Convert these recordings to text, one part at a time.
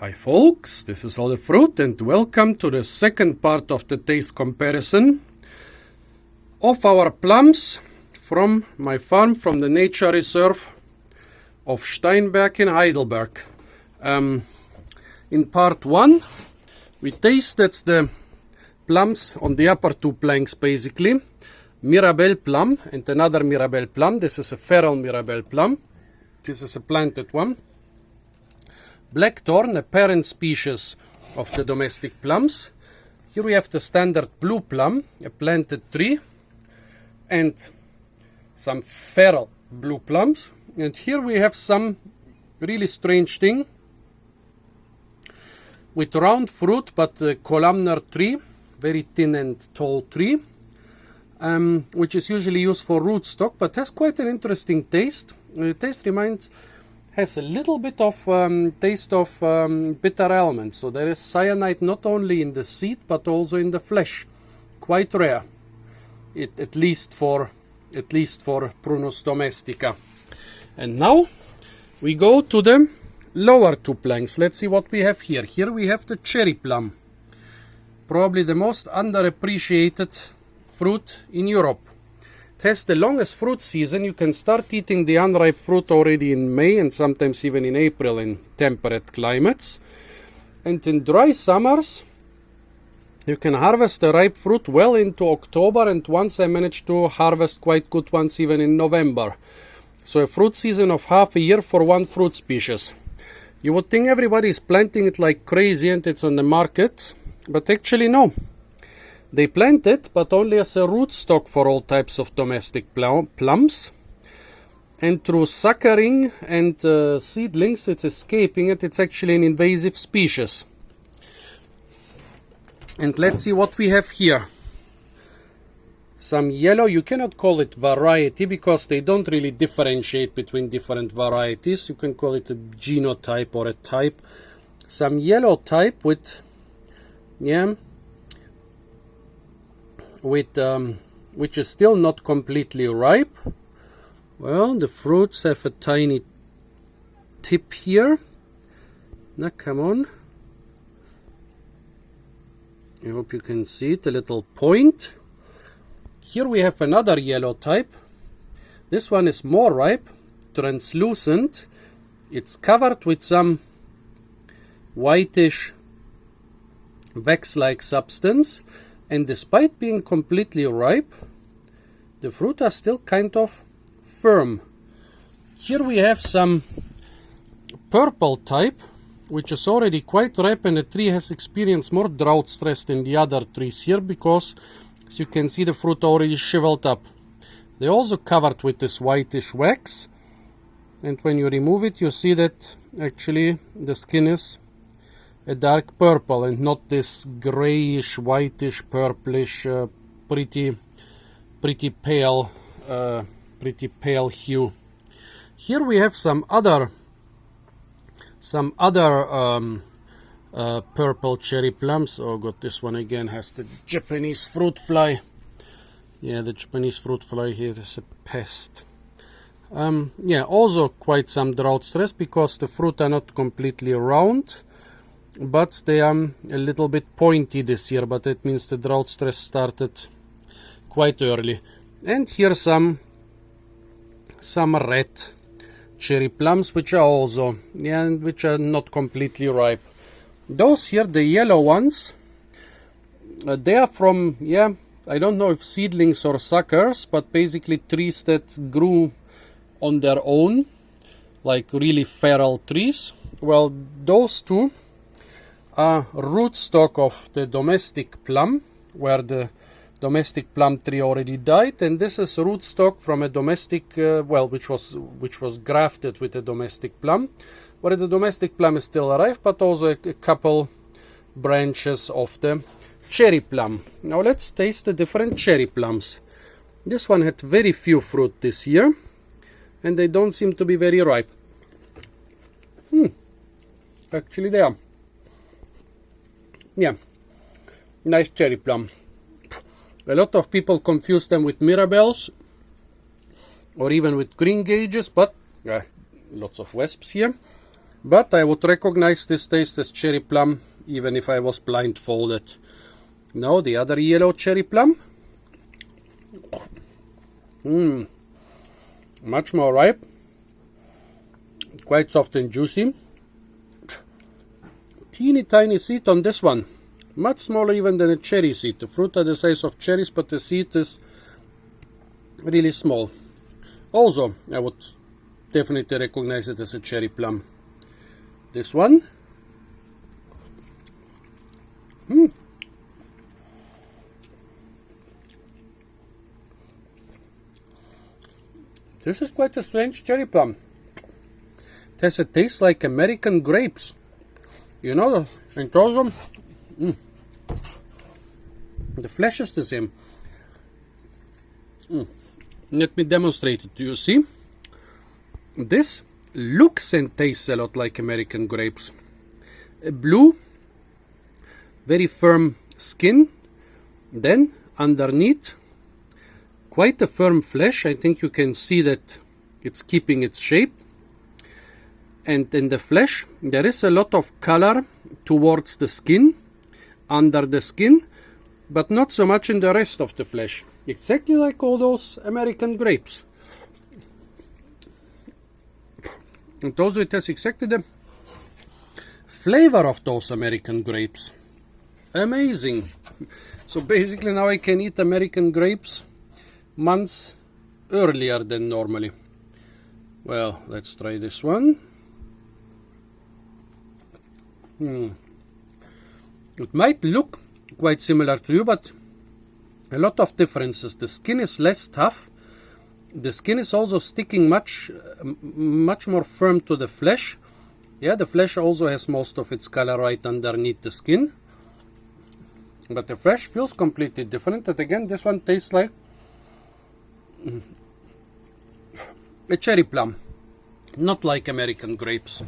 Hi folks, this is All the Fruit and welcome to the second part of the taste comparison of our plums from my farm from the nature reserve of Steinberg in Heidelberg. In part 1 we tasted the plums on the upper two planks basically, Mirabelle plum and another Mirabelle plum. This is a feral Mirabelle plum, this is a planted one. Blackthorn, a parent species of the domestic plums. Here we have the standard blue plum, a planted tree, and some feral blue plums. And here we have some really strange thing with round fruit but a columnar tree, very thin and tall tree, which is usually used for rootstock but has quite an interesting taste. The taste has a little bit of taste of bitter almonds, so there is cyanide not only in the seed but also in the flesh. Quite rare, at least for Prunus domestica. And now we go to the lower two planks. Let's see what we have here. Here we have the cherry plum, probably the most underappreciated fruit in Europe. It has the longest fruit season. You can start eating the unripe fruit already in May and sometimes even in April in temperate climates. And in dry summers you can harvest the ripe fruit well into October, and once I managed to harvest quite good ones even in November. So a fruit season of half a year for one fruit species. You would think everybody is planting it like crazy and it's on the market, but actually no. They plant it, but only as a rootstock for all types of domestic plums. And through suckering and seedlings, it's escaping it. It's actually an invasive species. And let's see what we have here. Some yellow, you cannot call it variety because they don't really differentiate between different varieties. You can call it a genotype or a type. Some yellow type with, which is still not completely ripe. Well, the fruits have a tiny tip here. Now come on, I hope you can see it, a little point. Here we have another yellow type. This one is more ripe, translucent. It's covered with some whitish wax-like substance. And despite being completely ripe, the fruit are still kind of firm. Here we have some purple type, which is already quite ripe, and the tree has experienced more drought stress than the other trees here because, as you can see, the fruit already shriveled up. They're also covered with this whitish wax, and when you remove it, you see that actually the skin is a dark purple and not this grayish, whitish, purplish, pretty pale hue. Here we have some other purple cherry plums. Oh god, this one again has the Japanese fruit fly. Yeah, the Japanese fruit fly here is a pest. Also quite some drought stress because the fruit are not completely round, but they are a little bit pointy this year, but that means the drought stress started quite early. And here some red cherry plums, which are also, which are not completely ripe. Those here, the yellow ones, they are from, I don't know if seedlings or suckers, but basically trees that grew on their own, like really feral trees. Well, those two are rootstock of the domestic plum, where the domestic plum tree already died, and this is rootstock from a domestic, which was grafted with a domestic plum, where the domestic plum is still alive, but also a couple branches of the cherry plum. Now let's taste the different cherry plums. This one had very few fruit this year, and they don't seem to be very ripe. Actually they are. Yeah, nice cherry plum. A lot of people confuse them with Mirabelles or even with Greengages, but lots of wasps here. But I would recognize this taste as cherry plum even if I was blindfolded. Now the other yellow cherry plum. Much more ripe. Quite soft and juicy. Teeny tiny seed on this one. Much smaller even than a cherry seed. The fruit are the size of cherries, but the seed is really small. Also, I would definitely recognize it as a cherry plum. This one. This is quite a strange cherry plum. It has a taste like American grapes. You know, and also the flesh is the same. Let me demonstrate it to you. See? This looks and tastes a lot like American grapes. A blue, very firm skin. Then underneath, quite a firm flesh. I think you can see that it's keeping its shape. And in the flesh, there is a lot of color towards the skin, under the skin, but not so much in the rest of the flesh. Exactly like all those American grapes. And also it has exactly the flavor of those American grapes. Amazing. So basically now I can eat American grapes months earlier than normally. Well, let's try this one. It might look quite similar to you, but a lot of differences. The skin is less tough. The skin is also sticking much more firm to the flesh. Yeah, the flesh also has most of its color right underneath the skin. But the flesh feels completely different. And again, this one tastes like a cherry plum, not like American grapes.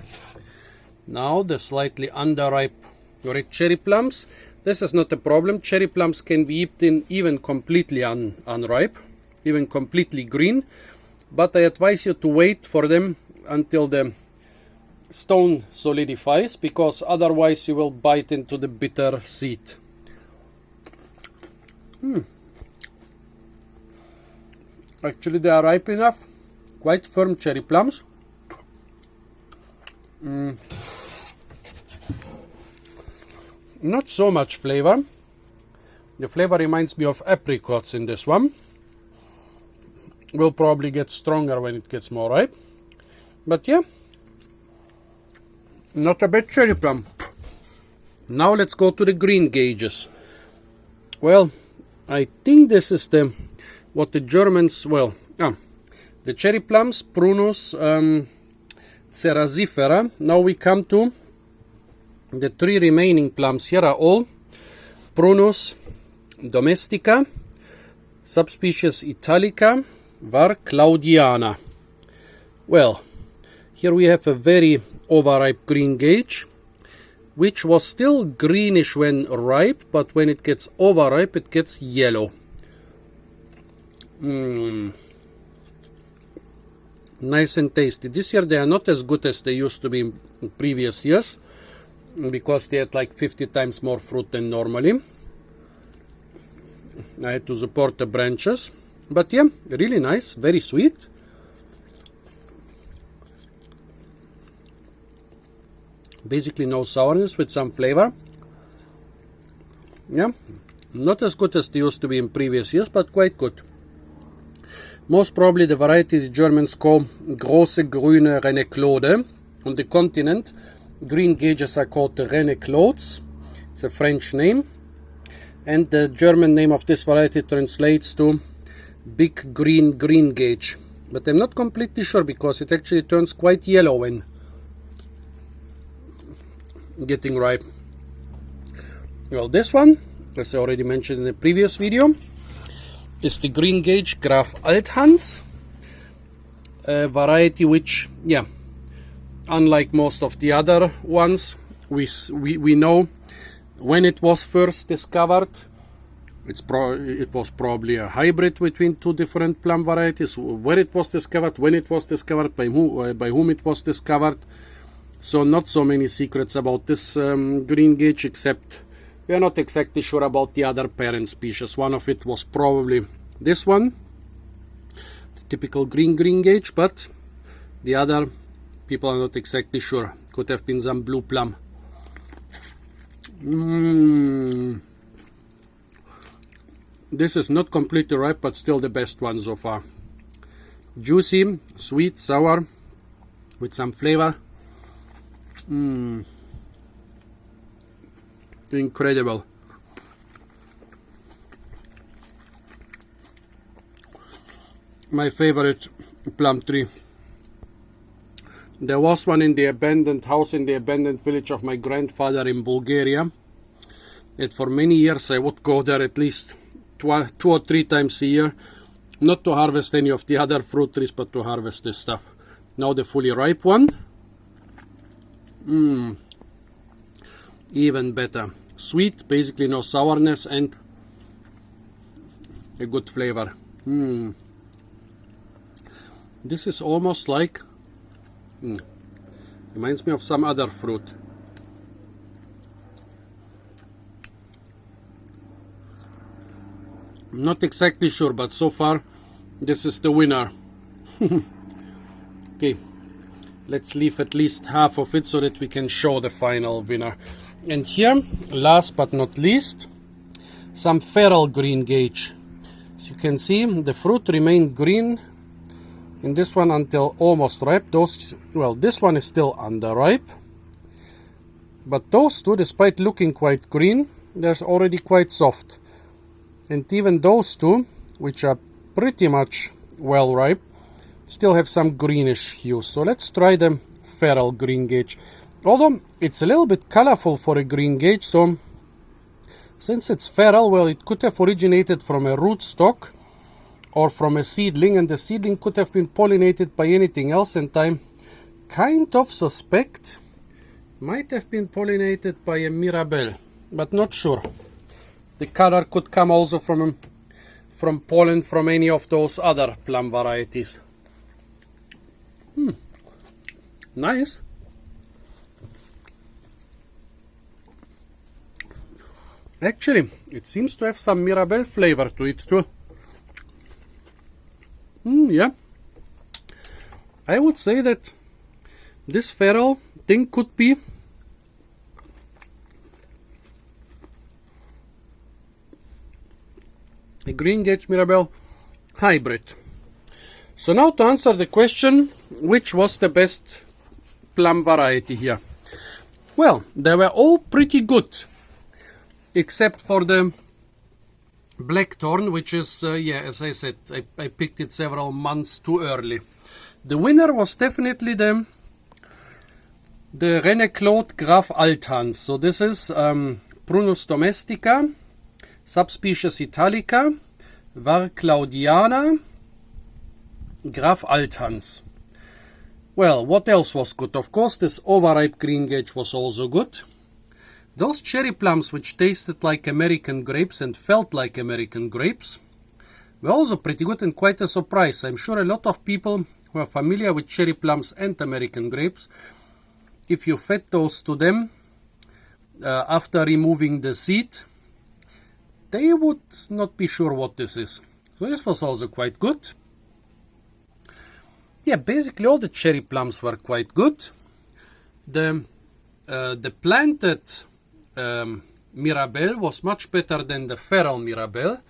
Now the slightly underripe red cherry plums. This is not a problem. Cherry plums can be eaten even completely unripe, even completely green. But I advise you to wait for them until the stone solidifies, because otherwise you will bite into the bitter seed. Actually, they are ripe enough. Quite firm cherry plums. Not so much flavor. The flavor reminds me of apricots in this one. Will probably get stronger when it gets more ripe. But yeah, not a bad cherry plum. Now let's go to the Greengages. Well, I think this is what the Germans, the cherry plums, Prunus, cerasifera. Now we come to the three remaining plums. Here are all Prunus domestica, subspecies italica, var Claudiana. Well, here we have a very overripe Greengage, which was still greenish when ripe, but when it gets overripe, it gets yellow. Nice and tasty. This year they are not as good as they used to be in previous years, because they had like 50 times more fruit than normally. I had to support the branches. But yeah, really nice, very sweet. Basically no sourness with some flavor. Yeah, not as good as they used to be in previous years, but quite good. Most probably the variety the Germans call Große Grüne Reineclaude. On the continent, Greengages are called the Reineclaudes. It's a French name. And the German name of this variety translates to Big Green Greengage. But I'm not completely sure, because it actually turns quite yellow when getting ripe. Well, this one, as I already mentioned in the previous video, is the Greengage Graf Althanns, a variety which, yeah, unlike most of the other ones, we know when it was first discovered. It was probably a hybrid between two different plum varieties. Where it was discovered, when it was discovered, by whom it was discovered, So not so many secrets about this Greengage, except we are not exactly sure about the other parent species. One of it was probably this one, the typical green Greengage, but the other people are not exactly sure. Could have been some blue plum. This is not completely ripe, but still the best one so far. Juicy, sweet, sour, with some flavor. Incredible. My favorite plum tree. There was one in the abandoned house in the abandoned village of my grandfather in Bulgaria. And for many years I would go there at least 2 or 3 times a year. Not to harvest any of the other fruit trees, but to harvest this stuff. Now the fully ripe one. Even better. Sweet, basically no sourness, and a good flavor. This is almost like... reminds me of some other fruit. I'm not exactly sure, but so far this is the winner. Okay, let's leave at least half of it so that we can show the final winner. And here, last but not least, some feral Greengage. As you can see, the fruit remained green in this one until almost ripe. This one is still underripe. But those two, despite looking quite green, they're already quite soft. And even those two, which are pretty much well ripe, still have some greenish hue. So let's try the feral Greengage. Although it's a little bit colorful for a Greengage, so since it's feral, well, it could have originated from a rootstock or from a seedling, and the seedling could have been pollinated by anything else, and I kind of suspect might have been pollinated by a Mirabelle, but not sure. The color could come also from pollen from any of those other plum varieties. Nice. Actually, it seems to have some Mirabelle flavor to it too. Yeah. I would say that this feral thing could be a Greengage Mirabelle hybrid. So now to answer the question, which was the best plum variety here? Well, they were all pretty good, except for the Blackthorn, which is, as I said, I picked it several months too early. The winner was definitely the Reineclaude Graf Althanns. So this is Prunus domestica, subspecies italica, var Claudiana, Graf Althanns. Well, what else was good? Of course, this overripe Greengage was also good. Those cherry plums, which tasted like American grapes and felt like American grapes, were also pretty good and quite a surprise. I'm sure a lot of people who are familiar with cherry plums and American grapes, if you fed those to them after removing the seed, they would not be sure what this is. So this was also quite good. Yeah, basically all the cherry plums were quite good. The planted Mirabelle was much better than the feral Mirabelle.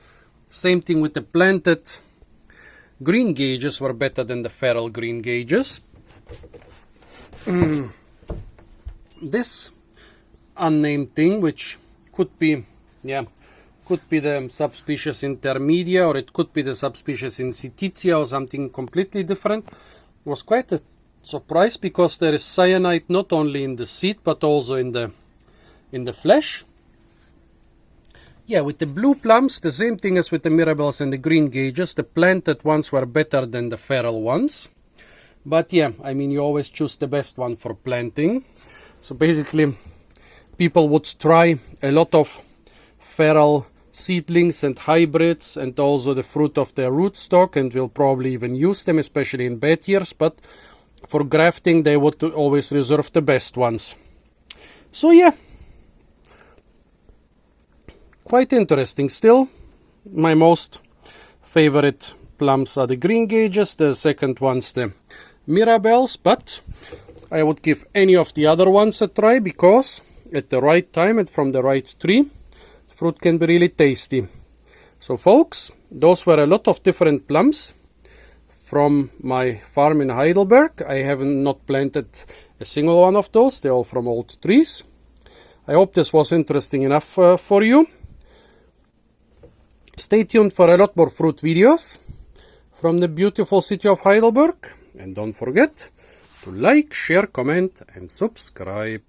Same thing with the planted Greengages were better than the feral Greengages. This unnamed thing, which could be the subspecies intermedia, or it could be the subspecies incititia or something completely different, was quite a surprise because there is cyanide not only in the seed but also in the flesh. Yeah, with the blue plums, the same thing as with the Mirabelles and the Greengages. The planted ones were better than the feral ones. But yeah, I mean, you always choose the best one for planting. So basically, people would try a lot of feral seedlings and hybrids and also the fruit of their rootstock, and will probably even use them, especially in bad years. But for grafting, they would always reserve the best ones. So yeah, quite interesting. Still, my most favorite plums are the Greengages, the second ones the Mirabelles, but I would give any of the other ones a try, because at the right time and from the right tree, fruit can be really tasty. So folks, those were a lot of different plums from my farm in Heidelberg. I haven't not planted a single one of those. They're all from old trees. I hope this was interesting enough for you. Stay tuned for a lot more fruit videos from the beautiful city of Heidelberg. And don't forget to like, share, comment and subscribe.